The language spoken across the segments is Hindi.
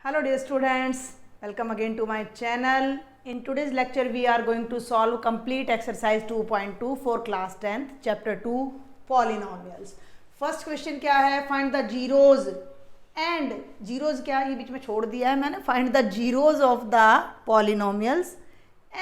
Hello dear students, welcome again to my channel. In today's lecture we are going to solve complete exercise 2.2 for class 10th chapter 2 polynomials. First question क्या है, find the zeros and zeros क्या ये बीच में छोड़ दिया है मैंने, find the zeros of the polynomials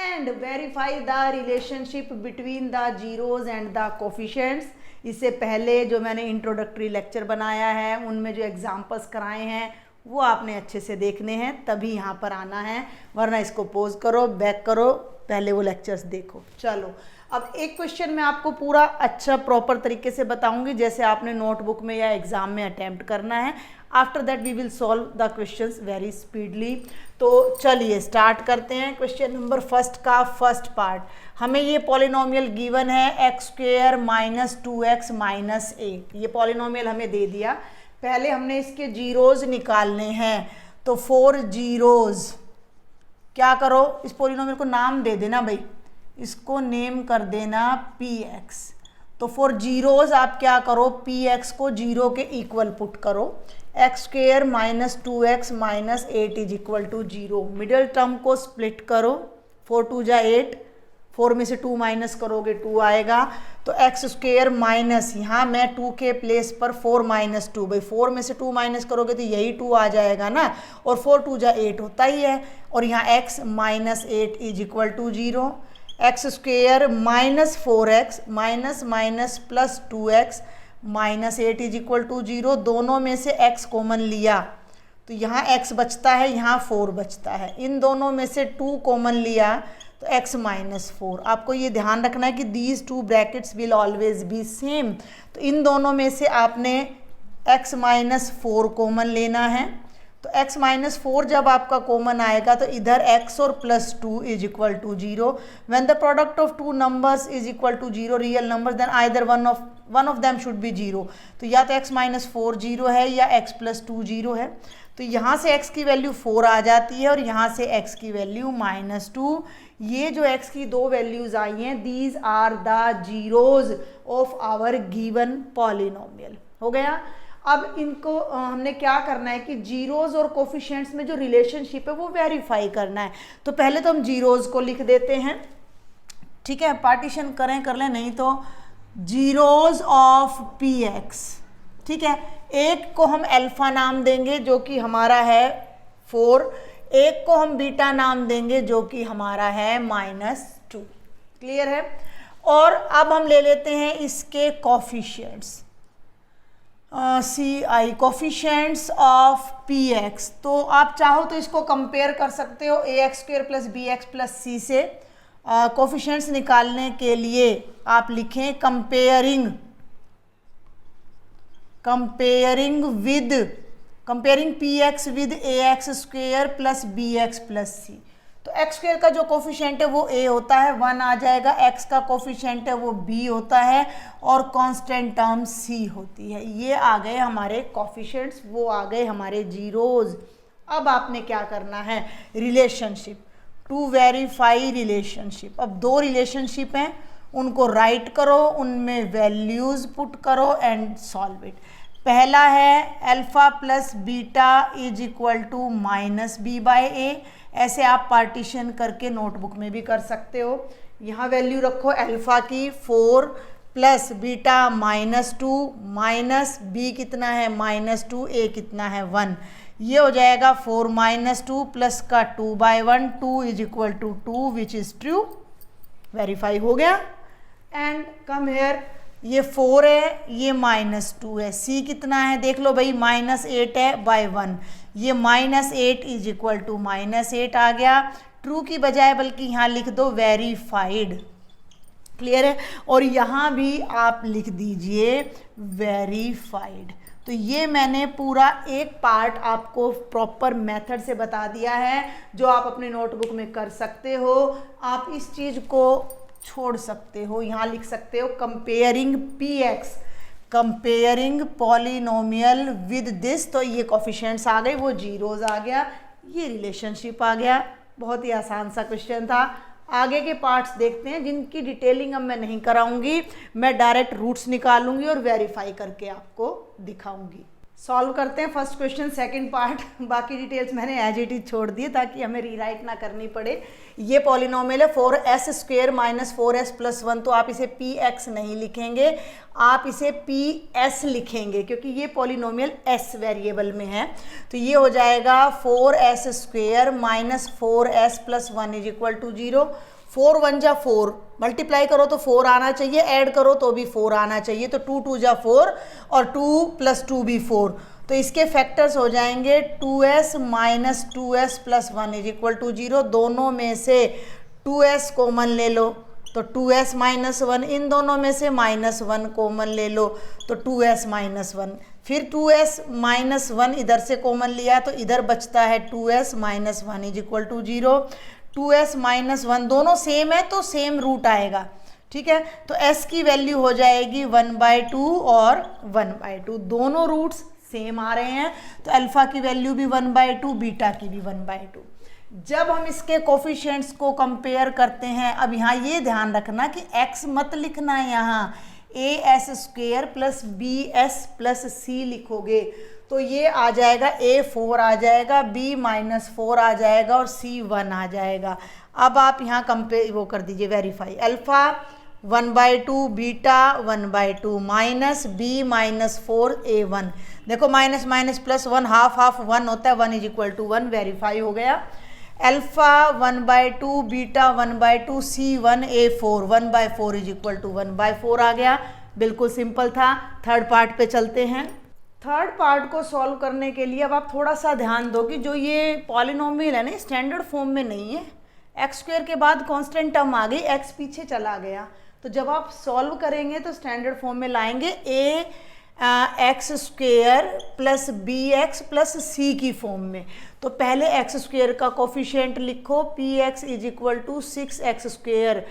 and verify the relationship between the zeros and the coefficients. इससे पहले जो मैंने इंट्रोडक्टरी लेक्चर बनाया है उनमें जो एग्जाम्पल्स कराए हैं वो आपने अच्छे से देखने हैं, तभी यहाँ पर आना है, वरना इसको पॉज करो, बैक करो, पहले वो लेक्चर्स देखो। चलो अब एक क्वेश्चन मैं आपको पूरा अच्छा प्रॉपर तरीके से बताऊंगी जैसे आपने नोटबुक में या एग्जाम में अटेम्प्ट करना है। After that we will solve the questions very speedily. तो चलिए स्टार्ट करते हैं। क्वेश्चन नंबर फर्स्ट का फर्स्ट पार्ट, हमें ये पॉलिनोमियल गिवन है x square minus 2x minus 8। ये पॉलिनोमियल हमें दे दिया, पहले हमने इसके जीरोज निकालने हैं। तो 4 जीरोज, क्या करो इस पॉलिनोमियल को नाम दे देना भाई, इसको नेम कर देना px। तो 4 जीरोज आप क्या करो, px को जीरो के इक्वल पुट करो, x square minus 2x minus 8 is equal to 0। Middle term को स्प्लिट करो, 4 2 जा 8, 4 में से 2 माइनस करोगे 2 आएगा। तो एक्स स्क्वेयर माइनस, यहाँ मैं 2 के प्लेस पर 4 माइनस 2, भाई 4 में से 2 माइनस करोगे तो यही 2 आ जाएगा ना, और 4 2 जा 8 होता ही है, और यहाँ x minus 8 is equal to 0। X square minus 4x minus minus plus 2x minus 8 is equal to 0। दोनों में से x कॉमन लिया तो यहाँ x बचता है, यहाँ 4 बचता है। इन दोनों में से 2 कॉमन लिया तो x माइनस 4। आपको ये ध्यान रखना है कि these two brackets will always be same. तो इन दोनों में से आपने x माइनस 4 कॉमन लेना है। तो x माइनस 4 जब आपका कॉमन आएगा तो इधर x और plus 2 is equal to 0। When the product of two numbers is equal to 0 real numbers, then either one of them should be 0। तो या तो x माइनस 4 0 है या x प्लस 2 0 है। तो यहाँ से x की वैल्यू 4 आ जाती है और यहाँ से x की वैल्यू माइनस 2। ये जो x की दो वैल्यूज आई हैं, these are the zeroes of our given polynomial. हो गया। अब इनको हमने क्या करना है कि जीरोज और कोफिशिएंट्स में जो रिलेशनशिप है वो वेरीफाई करना है। तो पहले तो हम जीरोज को लिख देते हैं, ठीक है, पार्टीशन करें कर लें, नहीं तो जीरोज ऑफ px, ठीक है। एक को हम अल्फा नाम देंगे जो कि हमारा है 4, एक को हम बीटा नाम देंगे जो कि हमारा है -2। क्लियर है। और अब हम ले लेते हैं इसके coefficients, CI coefficients of px। तो आप चाहो तो इसको कंपेयर कर सकते हो ax square plus bx plus c से। कोफिशिएंट्स निकालने के लिए आप लिखें comparing px with ax square plus bx plus c। तो x स्क्वेयर का जो कोफिशिएंट है वो a होता है, 1 आ जाएगा, x का कोफिशिएंट है वो b होता है, और कांस्टेंट टर्म c होती है। ये आ गए हमारे कोफिशिएंट्स, वो आ गए हमारे जीरोज। अब आपने क्या करना है, रिलेशनशिप टू वेरीफाई रिलेशनशिप। अब दो रिलेशनशिप हैं, उनको राइट करो, उनमें वैल्यूज पुट करो एंड सॉल्व इट। पहला है alpha plus beta is equal to minus b by a. ऐसे आप पार्टीशन करके नोटबुक में भी कर सकते हो। यहाँ वैल्यू रखो अल्फा की 4 प्लस बीटा -2 माइनस बी कितना है -2, ए कितना है 1। ये हो जाएगा 4 - 2 प्लस का 2/1, 2 is equal to 2 which is true. Verify हो गया। एंड कम हेयर, ये 4 है, ये -2 है, c कितना है देख लो भाई, -8 है बाय 1। ये -8 इज इक्वल टू -8 आ गया। ट्रू की बजाय बल्कि यहाँ लिख दो वेरीफाइड। क्लियर है। और यहाँ भी आप लिख दीजिए वेरीफाइड। तो ये मैंने पूरा एक पार्ट आपको प्रॉपर मेथड से बता दिया है जो आप अपने नोटबुक में कर सकते हो। आप इस चीज़ को छोड़ सकते हो, यहाँ लिख सकते हो comparing px, comparing polynomial with this. तो ये कोफिशिएंट्स आ गए, वो जीरोज आ गया, ये रिलेशनशिप आ गया। बहुत ही आसान सा क्वेश्चन था। आगे के पार्ट्स देखते हैं जिनकी डिटेलिंग अब मैं नहीं कराऊंगी, मैं डायरेक्ट रूट्स निकालूंगी और वेरीफाई करके आपको दिखाऊंगी। सॉल्व करते हैं फर्स्ट क्वेश्चन सेकंड पार्ट। बाकी डिटेल्स मैंने एज इट इज छोड़ दिए ताकि हमें रीराइट ना करनी पड़े। ये पॉलिनोमियल है 4s² माइनस 4s+1, तो आप इसे px नहीं लिखेंगे, आप इसे ps लिखेंगे क्योंकि ये पॉलिनोमियल s वेरिएबल में है। तो ये हो जाएगा 4s² minus 4s+1 is equal to 0। 4 1 जा 4, मल्टीप्लाई करो तो 4 आना चाहिए, ऐड करो तो भी 4 आना चाहिए, तो 2 2 जा 4 और 2 + 2 भी 4। तो इसके फैक्टर्स हो जाएंगे 2s minus 2s+1 is equal to 0। दोनों में से 2s कॉमन ले लो तो 2s माइनस 1, इन दोनों में से -1 कॉमन ले लो तो 2s माइनस 1, फिर 2s माइनस 1 इधर से कॉमन लिया तो इधर बचता है 2s minus 1 is equal to 0। 2s minus 1 दोनों सेम है तो सेम रूट आएगा, ठीक है। तो s की वैल्यू हो जाएगी 1/2 और 1/2, दोनों रूट्स सेम आ रहे हैं तो अल्फा की वैल्यू भी 1/2, बीटा की भी 1/2। जब हम इसके कोफिशिएंट्स को कंपेयर करते हैं, अब यहाँ ये ध्यान रखना कि x मत लिखना है, यहाँ as² plus bs plus c लिखोगे तो ये आ जाएगा a4 आ जाएगा, b-4 आ जाएगा और c1 आ जाएगा। अब आप यहाँ कंपेयर वो कर दीजिए, verify. Alpha 1/2, beta 1/2, minus b-4 a1। देखो minus minus plus 1, half half 1 होता है, 1 इज इक्वल टू 1, वेरीफाई हो गया। Alpha 1/2, beta 1/2, c1 a4, 1/4 is equal to 1/4 आ गया। बिल्कुल सिंपल था। थर्ड पार्ट पे चलते हैं। थर्ड पार्ट को सॉल्व करने के लिए अब आप थोड़ा सा ध्यान दो कि जो ये पॉलिनोमियल है ना, स्टैंडर्ड फॉर्म में नहीं है। x² के बाद कांस्टेंट टर्म आ गई, x पीछे चला गया, तो जब आप सॉल्व करेंगे तो स्टैंडर्ड फॉर्म में लाएंगे ax² plus bx plus c की फॉर्म में। तो पहले x² का कोफिशिएंट लिखो, px is equal to 6x²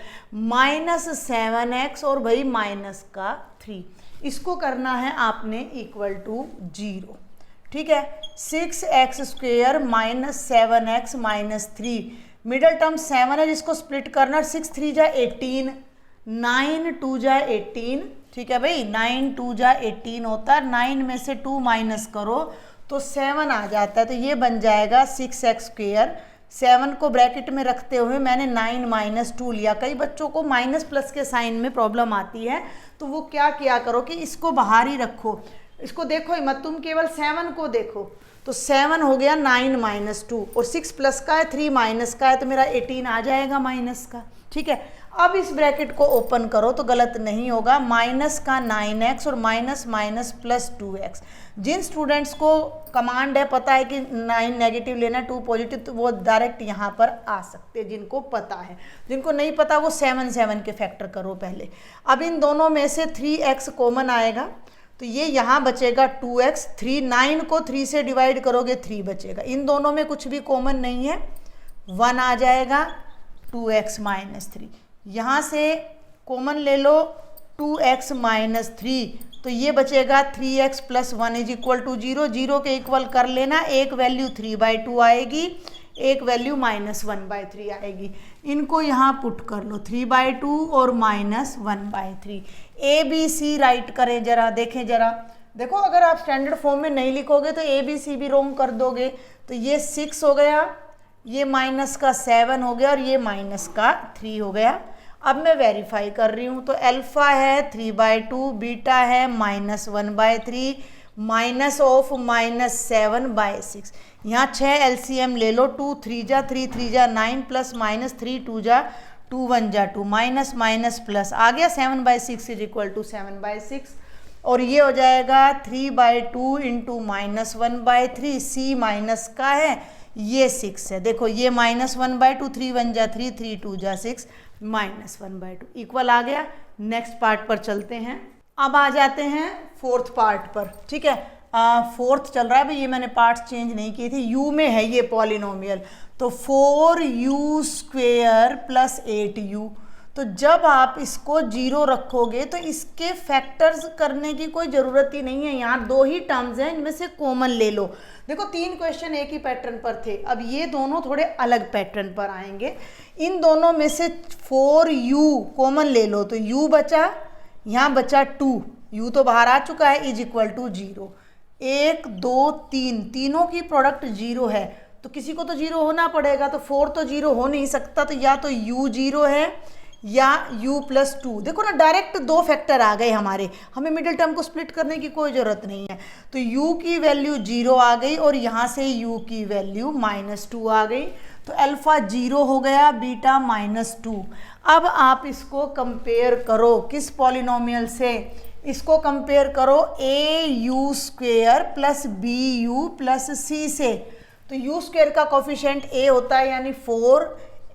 minus 7x और भाई माइनस का 3, इसको करना है आपने इक्वल टू 0, ठीक है। 6x² minus 7x minus 3, middle term 7 है जिसको स्प्लिट करना, 6 3 जा 18, 9 2 जा 18, ठीक है भाई, 9 2 जा 18 होता है, 9 में से 2 माइनस करो तो 7 आ जाता है, तो ये बन जाएगा 6x²। 7 को ब्रैकेट में रखते हुए मैंने 9 - 2 लिया। कई बच्चों को माइनस प्लस के साइन में प्रॉब्लम आती है, तो वो क्या किया करो कि इसको बाहर ही रखो, इसको देखो ही मत, तुम केवल 7 को देखो। तो 7 हो गया 9 - 2 और 6 प्लस का है, 3 माइनस का है, तो मेरा 18 आ जाएगा माइनस का, ठीक है। अब इस ब्रैकेट को ओपन करो तो गलत नहीं होगा, माइनस का 9x और माइनस माइनस प्लस 2x। जिन स्टूडेंट्स को कमांड है, पता है कि 9 नेगेटिव लेना 2 पॉजिटिव, तो वो डायरेक्ट यहाँ पर आ सकते हैं, जिनको पता है। जिनको नहीं पता वो 7 के फैक्टर करो पहले। अब इन दोनों में से 3x कॉमन आएगा तो ये यहाँ बचेगा 2x, 9 को 3 से डिवाइड करोगे 3 बचेगा, इन दोनों में कुछ भी कॉमन नहीं है, 1 आ जाएगा, 2x माइनस 3, यहाँ से कॉमन ले लो 2x माइनस 3, तो ये बचेगा 3x plus 1 is equal to 0। 0 के इक्वल कर लेना, एक वैल्यू 3/2 आएगी, एक वैल्यू -1/3 आएगी। इनको यहाँ पुट कर लो, 3/2 और -1/3। ए बी सी राइट करें जरा, देखें जरा, देखो अगर आप स्टैंडर्ड फॉर्म में नहीं लिखोगे तो ए बी सी भी रोंग कर दोगे। तो ये 6 हो गया, ये माइनस का 7 हो गया और ये माइनस का 3 हो गया। अब मैं वेरीफाई कर रही हूँ, तो अल्फा है 3/2, बीटा है -1/3, माइनस ऑफ -7/6। यहाँ 6 LCM ले लो, 2 3 जा 3 3 जा 9 प्लस माइनस 3 2 जा 2 1 जा 2, माइनस माइनस प्लस आ गया, 7/6 इज इक्वल टू 7/6। और ये हो जाएगा 3/2 इंटू -1/3, सी माइनस का है, ये 6 है। देखो ये -1/2, 3 1 जा 3 3 2 जा 6, -1/2 इक्वल आ गया। नेक्स्ट पार्ट पर चलते हैं। अब आ जाते हैं फोर्थ पार्ट पर, ठीक है। फोर्थ चल रहा है भाई, ये मैंने पार्ट्स चेंज नहीं किए थे, यू में है ये पॉलिनोमियल। तो 4u² प्लस 8u, तो जब आप इसको 0 रखोगे तो इसके फैक्टर्स करने की कोई ज़रूरत ही नहीं है। यहाँ 2 ही टर्म्स हैं, इनमें से कॉमन ले लो। देखो 3 क्वेश्चन एक ही पैटर्न पर थे, अब ये दोनों थोड़े अलग पैटर्न पर आएंगे। इन दोनों में से 4u कॉमन ले लो, तो u बचा, यहाँ बचा 2, u तो बाहर आ चुका है, इज इक्वल टू 0। 1 2 3 तीनों की प्रोडक्ट 0 है, तो किसी को तो 0 होना पड़ेगा, तो 4 तो 0 हो नहीं सकता, तो या तो u 0 है या u प्लस 2। देखो ना, डायरेक्ट दो फैक्टर आ गए हमारे, हमें मिडिल टर्म को स्प्लिट करने की कोई ज़रूरत नहीं है। तो u की वैल्यू 0 आ गई और यहाँ से u की वैल्यू -2 आ गई, तो अल्फ़ा 0 हो गया, बीटा -2। अब आप इसको कंपेयर करो किस पॉलिनोमियल से, इसको कंपेयर करो au² plus bu plus c से। तो u² का कोफिशिएंट a होता है, यानी 4,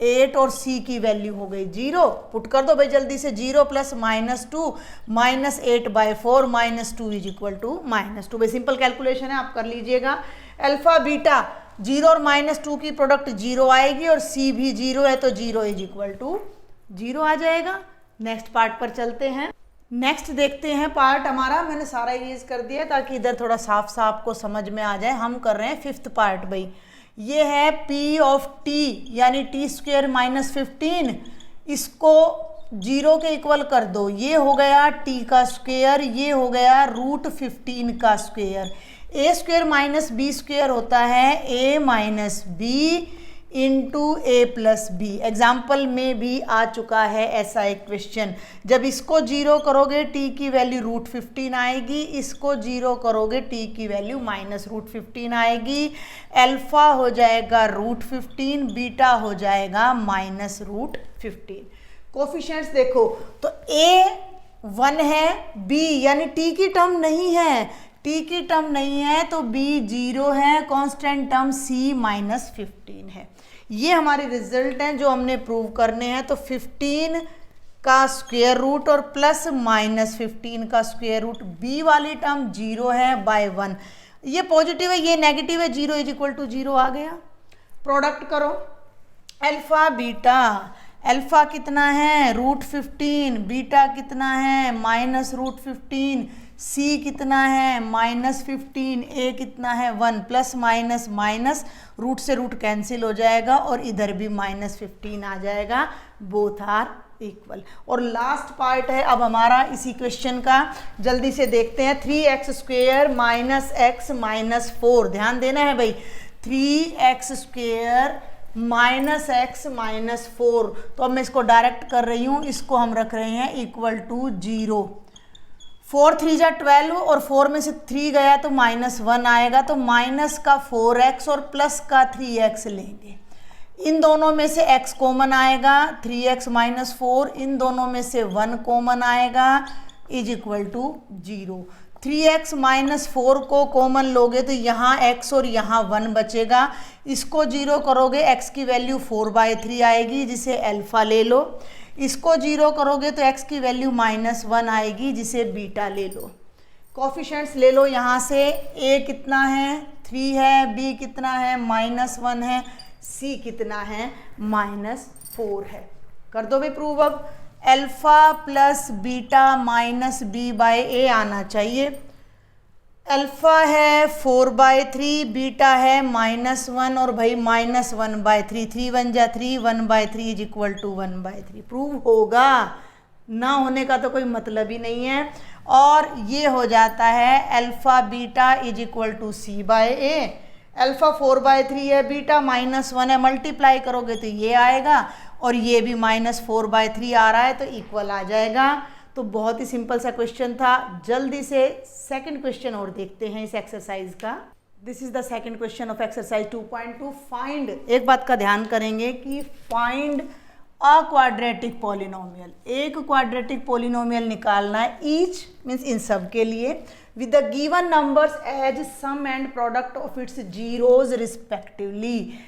8 और c की वैल्यू हो गई 0। पुट कर दो भाई जल्दी से, 0 प्लस -2 -8/4 -2 इज इक्वल टू -2। भाई सिंपल कैलकुलेशन है, आप कर लीजिएगा। अल्फा बीटा 0 और -2 की प्रोडक्ट 0 आएगी और c भी 0 है, तो 0 इज इक्वल टू 0 आ जाएगा। नेक्स्ट पार्ट पर चलते हैं। नेक्स्ट देखते हैं पार्ट हमारा, मैंने सारा इरेज कर दिया ताकि इधर थोड़ा साफ साफ को समझ में आ जाए। हम कर रहे हैं 5th पार्ट भाई। ये है p ऑफ t यानी t² -15, इसको 0 के इक्वल कर दो, ये हो गया t का स्क्वायर, ये हो गया √15 का स्क्वायर। a² -b² होता है a minus B into A plus B. Example में भी आ चुका है ऐसा एक क्वेश्चन। जब इसको 0 करोगे t की वैल्यू √15 आएगी, इसको 0 करोगे t की वैल्यू -√15 आएगी। अल्फा हो जाएगा √15, बीटा हो जाएगा -√15। कोफिशिएंट्स देखो तो a 1 है, b यानी t की टर्म नहीं है, t की टर्म नहीं है, तो b 0 है, कांस्टेंट टर्म c -15 है। ये हमारे रिजल्ट हैं जो हमने प्रूव करने हैं। तो 15 का स्क्वायर रूट और प्लस -15 का स्क्वायर रूट, b वाली टर्म 0 है बाय 1, ये पॉजिटिव है, ये नेगेटिव है, 0 इज इक्वल टू 0 आ गया। प्रोडक्ट करो अल्फा बीटा, अल्फा कितना है √15, बीटा कितना है -√15, c कितना है -15, a कितना है 1, प्लस माइनस माइनस, रूट से रूट कैंसिल हो जाएगा और इधर भी -15 आ जाएगा, बोथ आर इक्वल। और लास्ट पार्ट है अब हमारा इसी क्वेश्चन का, जल्दी से देखते हैं। 3x² - x -4, ध्यान देना है भाई, 3x² -x -4, तो अब मैं इसको डायरेक्ट कर रही हूँ, इसको हम रख रहे हैं इक्वल टू 0। 4 3 जा 12 और 4 में से 3 गया तो -1 आएगा, तो माइनस का 4x और प्लस का 3x लेंगे। इन दोनों में से x कॉमन आएगा, 3x - 4, इन दोनों में से 1 कॉमन आएगा, इज इक्वल टू 0। 3x - 4 को कॉमन लोगे तो यहाँ x और यहाँ 1 बचेगा, इसको 0 करोगे x की वैल्यू 4/3 आएगी, जिसे अल्फा ले लो। इसको 0 करोगे तो x की वैल्यू -1 आएगी, जिसे बीटा ले लो। कोफिशिएंट्स ले लो यहाँ से, a कितना है 3 है, b कितना है -1 है, c कितना है -4 है। कर दो भाई प्रूव। अब अल्फा प्लस बीटा -b/a आना चाहिए। अल्फा है 4/3, बीटा है -1 और भाई -1/3, 3 1 जा 3, 1/3 इज इक्वल टू 1/3। प्रूव होगा, ना होने का तो कोई मतलब ही नहीं है। और ये हो जाता है alpha beta is equal to c/a। Alpha 4/3 है, बीटा -1 है, मल्टीप्लाई करोगे तो ये आएगा और ये भी -4/3 आ रहा है, तो इक्वल आ जाएगा। तो बहुत ही सिंपल सा क्वेश्चन था। जल्दी से सेकंड क्वेश्चन और देखते हैं इस एक्सरसाइज का। This is the second question of exercise 2.2। Find, एक बात का ध्यान करेंगे कि फाइंड अ क्वाड्रेटिक पॉलिनोमियल, एक क्वाड्रेटिक पॉलिनोमियल निकालना है, ईच मीन्स इन सब के लिए, with the given numbers as sum and product of its zeroes respectively.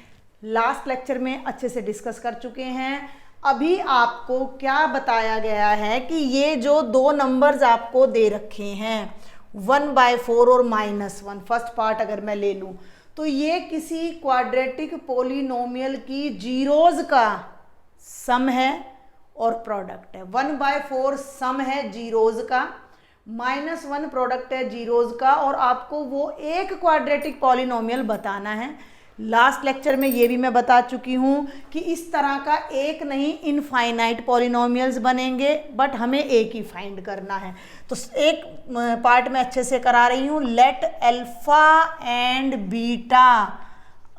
Last lecture में अच्छे से डिस्कस कर चुके हैं। अभी आपको क्या बताया गया है कि ये जो दो नंबर्स आपको दे रखे हैं 1/4 और -1, फर्स्ट पार्ट अगर मैं ले लूं तो ये किसी क्वाड्रेटिक पॉलिनोमियल की जीरोज का सम है और प्रोडक्ट है। 1/4 सम है जीरोज का, -1 प्रोडक्ट है जीरोज का, और आपको वो एक क्वाड्रेटिक पॉलिनोमियल बताना है। लास्ट लेक्चर में ये भी मैं बता चुकी हूँ कि इस तरह का एक नहीं इनफाइनाइट पॉलिनोमियल्स बनेंगे, बट हमें एक ही फाइंड करना है। तो एक पार्ट में अच्छे से करा रही हूँ, let alpha and beta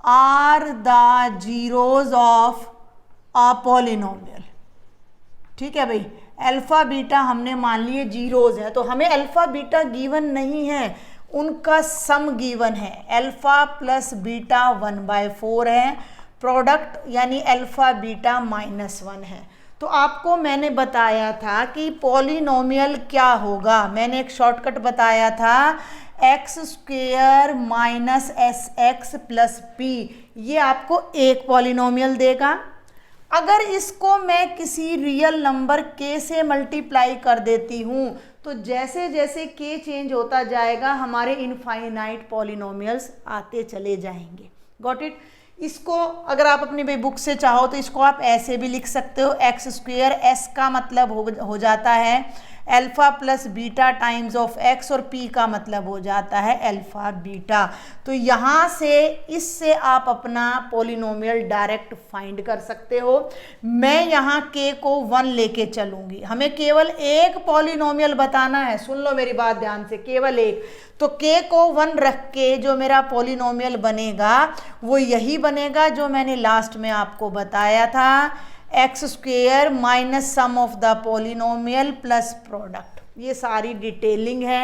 are the zeroes of a polynomial. ठीक है भाई, अल्फा बीटा हमने मान लिए जीरोज है, तो हमें अल्फा बीटा गिवन नहीं है, उनका सम गिवन है। अल्फा प्लस बीटा 1/4 है, प्रोडक्ट यानी अल्फा बीटा -1 है। तो आपको मैंने बताया था कि पॉलिनोमियल क्या होगा, मैंने एक शॉर्टकट बताया था, x² minus SX plus p, ये आपको एक पॉलिनोमियल देगा। अगर इसको मैं किसी रियल नंबर k से मल्टीप्लाई कर देती हूँ तो जैसे जैसे k चेंज होता जाएगा हमारे इनफाइनाइट पॉलिनोमियल्स आते चले जाएंगे। Got it. इसको अगर आप अपनी भाई बुक से चाहो तो इसको आप ऐसे भी लिख सकते हो, x², s का मतलब हो जाता है alpha plus beta times of x, और p का मतलब हो जाता है अल्फा बीटा। तो यहाँ से इससे आप अपना पॉलिनोमियल डायरेक्ट फाइंड कर सकते हो। मैं यहाँ k को 1 लेके चलूँगी, हमें केवल एक पॉलिनोमियल बताना है, सुन लो मेरी बात ध्यान से, केवल एक। तो k को 1 रख के जो मेरा पॉलिनोमियल बनेगा वो यही बनेगा जो मैंने लास्ट में आपको बताया था, x² minus sum of the polynomial plus product. ये सारी डिटेलिंग है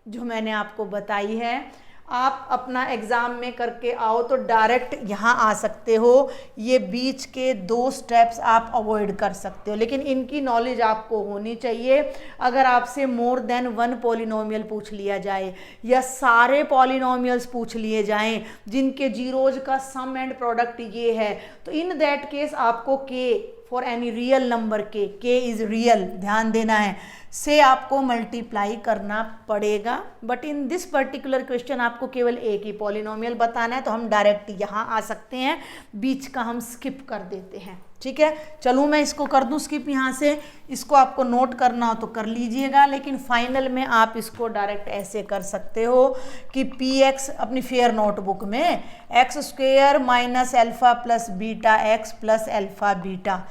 जो मैंने आपको बताई है। आप अपना एग्ज़ाम में करके आओ तो डायरेक्ट यहाँ आ सकते हो, ये बीच के 2 स्टेप्स आप अवॉइड कर सकते हो, लेकिन इनकी नॉलेज आपको होनी चाहिए। अगर आपसे मोर देन 1 पॉलिनोमियल पूछ लिया जाए या सारे पॉलिनोमियल्स पूछ लिए जाएं जिनके जीरोज का सम एंड प्रोडक्ट ये है, तो इन दैट केस आपको k for any real number k is real, ध्यान देना है, से आपको मल्टीप्लाई करना पड़ेगा। But in this particular question आपको केवल एक ही पॉलिनोमियल बताना है, तो हम डायरेक्ट यहाँ आ सकते हैं, बीच का हम स्किप कर देते हैं। ठीक है, चलूँ मैं इसको कर दूँ स्किप यहाँ से, इसको आपको नोट करना हो तो कर लीजिएगा, लेकिन फाइनल में आप इसको डायरेक्ट ऐसे कर सकते हो कि px अपनी फेयर नोटबुक में x² minus alpha plus beta x plus alpha beta.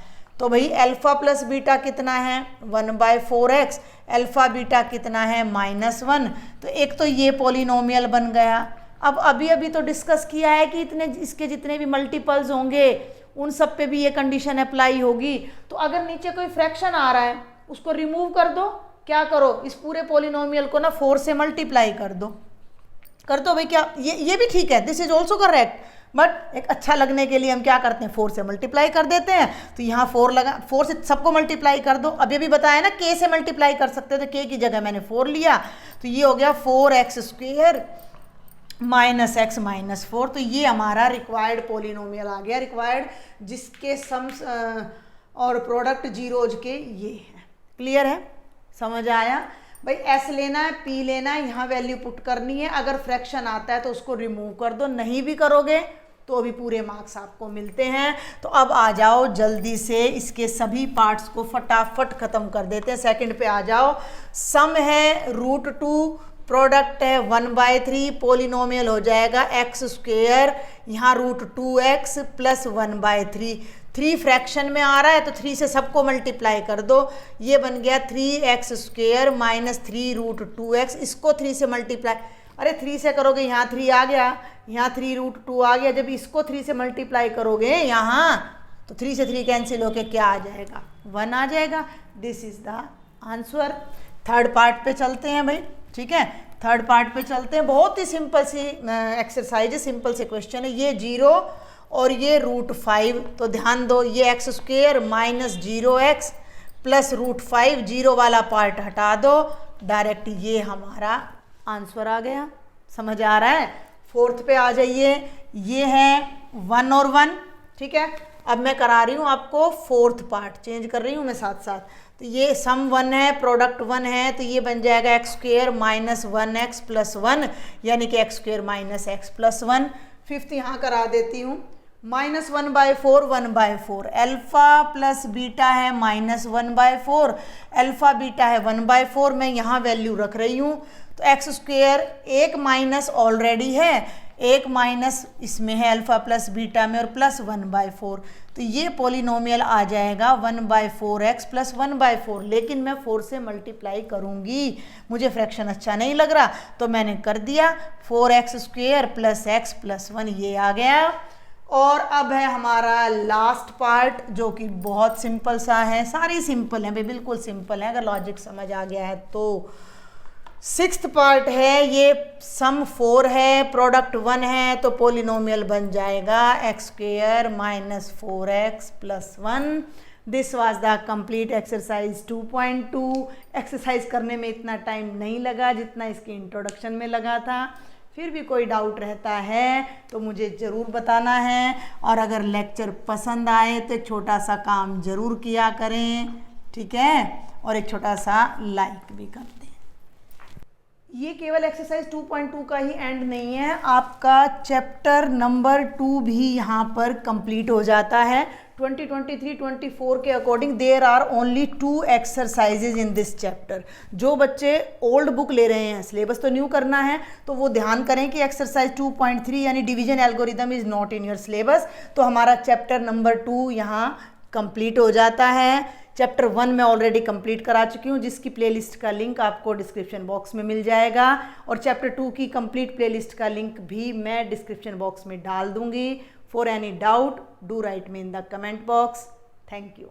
तो भाई अल्फा प्लस बीटा कितना है 1/4x, अल्फा बीटा कितना है -1, तो एक तो ये पॉलिनोमियल बन गया। अब अभी तो डिस्कस किया है कि इतने इसके जितने भी मल्टीपल्स होंगे उन सब पे भी ये कंडीशन अप्लाई होगी। तो अगर नीचे कोई फ्रैक्शन आ रहा है उसको रिमूव कर दो, क्या करो, इस पूरे पॉलिनोमियल को ना 4 से मल्टीप्लाई कर दो भाई। क्या ये भी ठीक है, this is also correct, but एक अच्छा लगने के लिए हम क्या करते हैं 4 से मल्टीप्लाई कर देते हैं। तो यहाँ 4 से सबको मल्टीप्लाई कर दो। अभी बताया ना k से मल्टीप्लाई कर सकते हैं, तो k की जगह मैंने 4 लिया, तो ये हो गया 4x² माइनस x माइनस 4। तो ये हमारा रिक्वायर्ड पॉलिनोमियल आ गया, रिक्वायर्ड जिसके सम्स और प्रोडक्ट जीरोज के ये हैं। क्लियर है, समझ आया भाई। s लेना है, p लेना है, यहाँ वैल्यू पुट करनी है, अगर फ्रैक्शन आता है तो उसको रिमूव कर दो, नहीं भी करोगे तो भी पूरे मार्क्स आपको मिलते हैं। तो अब आ जाओ जल्दी से, इसके सभी पार्ट्स को फटाफट ख़त्म कर देते हैं। सेकंड पे आ जाओ, सम है √2, प्रोडक्ट है 1/3, पॉलिनोमियल हो जाएगा x², यहाँ √2x प्लस 1/3। 3 फ्रैक्शन में आ रहा है तो 3 से सबको मल्टीप्लाई कर दो, ये बन गया 3x² माइनस 3 √2x। इसको 3 से मल्टीप्लाई, अरे 3 से करोगे यहाँ 3 आ गया, यहाँ 3 √2 आ गया। जब इसको 3 से मल्टीप्लाई करोगे यहाँ, तो 3 से 3 कैंसिल होके क्या आ जाएगा, 1 आ जाएगा। This is the answer. Third part पे चलते हैं भाई, ठीक है, थर्ड पार्ट पे चलते हैं। बहुत ही सिंपल सी एक्सरसाइज है, सिंपल से क्वेश्चन है। ये 0 और ये √5, तो ध्यान दो, ये x² माइनस 0x प्लस √5, 0 वाला पार्ट हटा दो, डायरेक्ट ये हमारा आंसर आ गया। समझ आ रहा है। फोर्थ पे आ जाइए, ये है 1 और 1, ठीक है। अब मैं करा रही हूँ आपको फोर्थ पार्ट, चेंज कर रही हूँ मैं साथ साथ। तो ये सम 1 है, प्रोडक्ट 1 है, तो ये बन जाएगा x² माइनस 1x प्लस 1, यानी कि x² minus x plus 1। Fifth यहाँ करा देती हूँ, -1/4 1/4, अल्फा प्लस बीटा है -1/4, अल्फा बीटा है 1/4। मैं यहाँ वैल्यू रख रही हूँ, तो x² एक माइनस ऑलरेडी है, एक माइनस इसमें है अल्फ़ा प्लस बीटा में और प्लस 1/4, तो ये पॉलिनोमियल आ जाएगा 1/4x प्लस 1/4, लेकिन मैं 4 से मल्टीप्लाई करूँगी, मुझे फ्रैक्शन अच्छा नहीं लग रहा तो मैंने कर दिया 4x² प्लस x प्लस 1, ये आ गया। और अब है हमारा लास्ट पार्ट जो कि बहुत सिंपल सा है, सारी सिंपल हैं भाई, बिल्कुल सिंपल है अगर लॉजिक समझ आ गया है तो। 6th पार्ट है, ये सम 4 है, प्रोडक्ट 1 है, तो पॉलिनोमियल बन जाएगा x² minus 4x plus 1। This was the complete exercise 2.2। Exercise करने में इतना टाइम नहीं लगा जितना इसके इंट्रोडक्शन में लगा था। फिर भी कोई डाउट रहता है तो मुझे ज़रूर बताना है, और अगर लेक्चर पसंद आए तो एक छोटा सा काम ज़रूर किया करें, ठीक है, और एक छोटा सा लाइक भी कर दें। ये केवल एक्सरसाइज 2.2 का ही एंड नहीं है, आपका चैप्टर नंबर 2 भी यहाँ पर कंप्लीट हो जाता है। 2023-24 के according there are only 2 exercises in this chapter. जो बच्चे ओल्ड बुक ले रहे हैं, सिलेबस तो न्यू करना है, तो वो ध्यान करें कि एक्सरसाइज 2.3 यानी division algorithm is not in your syllabus, तो हमारा चैप्टर नंबर 2 यहाँ कंप्लीट हो जाता है। चैप्टर 1 मैं ऑलरेडी कंप्लीट करा चुकी हूँ, जिसकी प्लेलिस्ट का लिंक आपको डिस्क्रिप्शन बॉक्स में मिल जाएगा, और चैप्टर 2 की कंप्लीट प्लेलिस्ट का लिंक भी मैं डिस्क्रिप्शन बॉक्स में डाल दूंगी। For any doubt, do write me in the comment box. Thank you.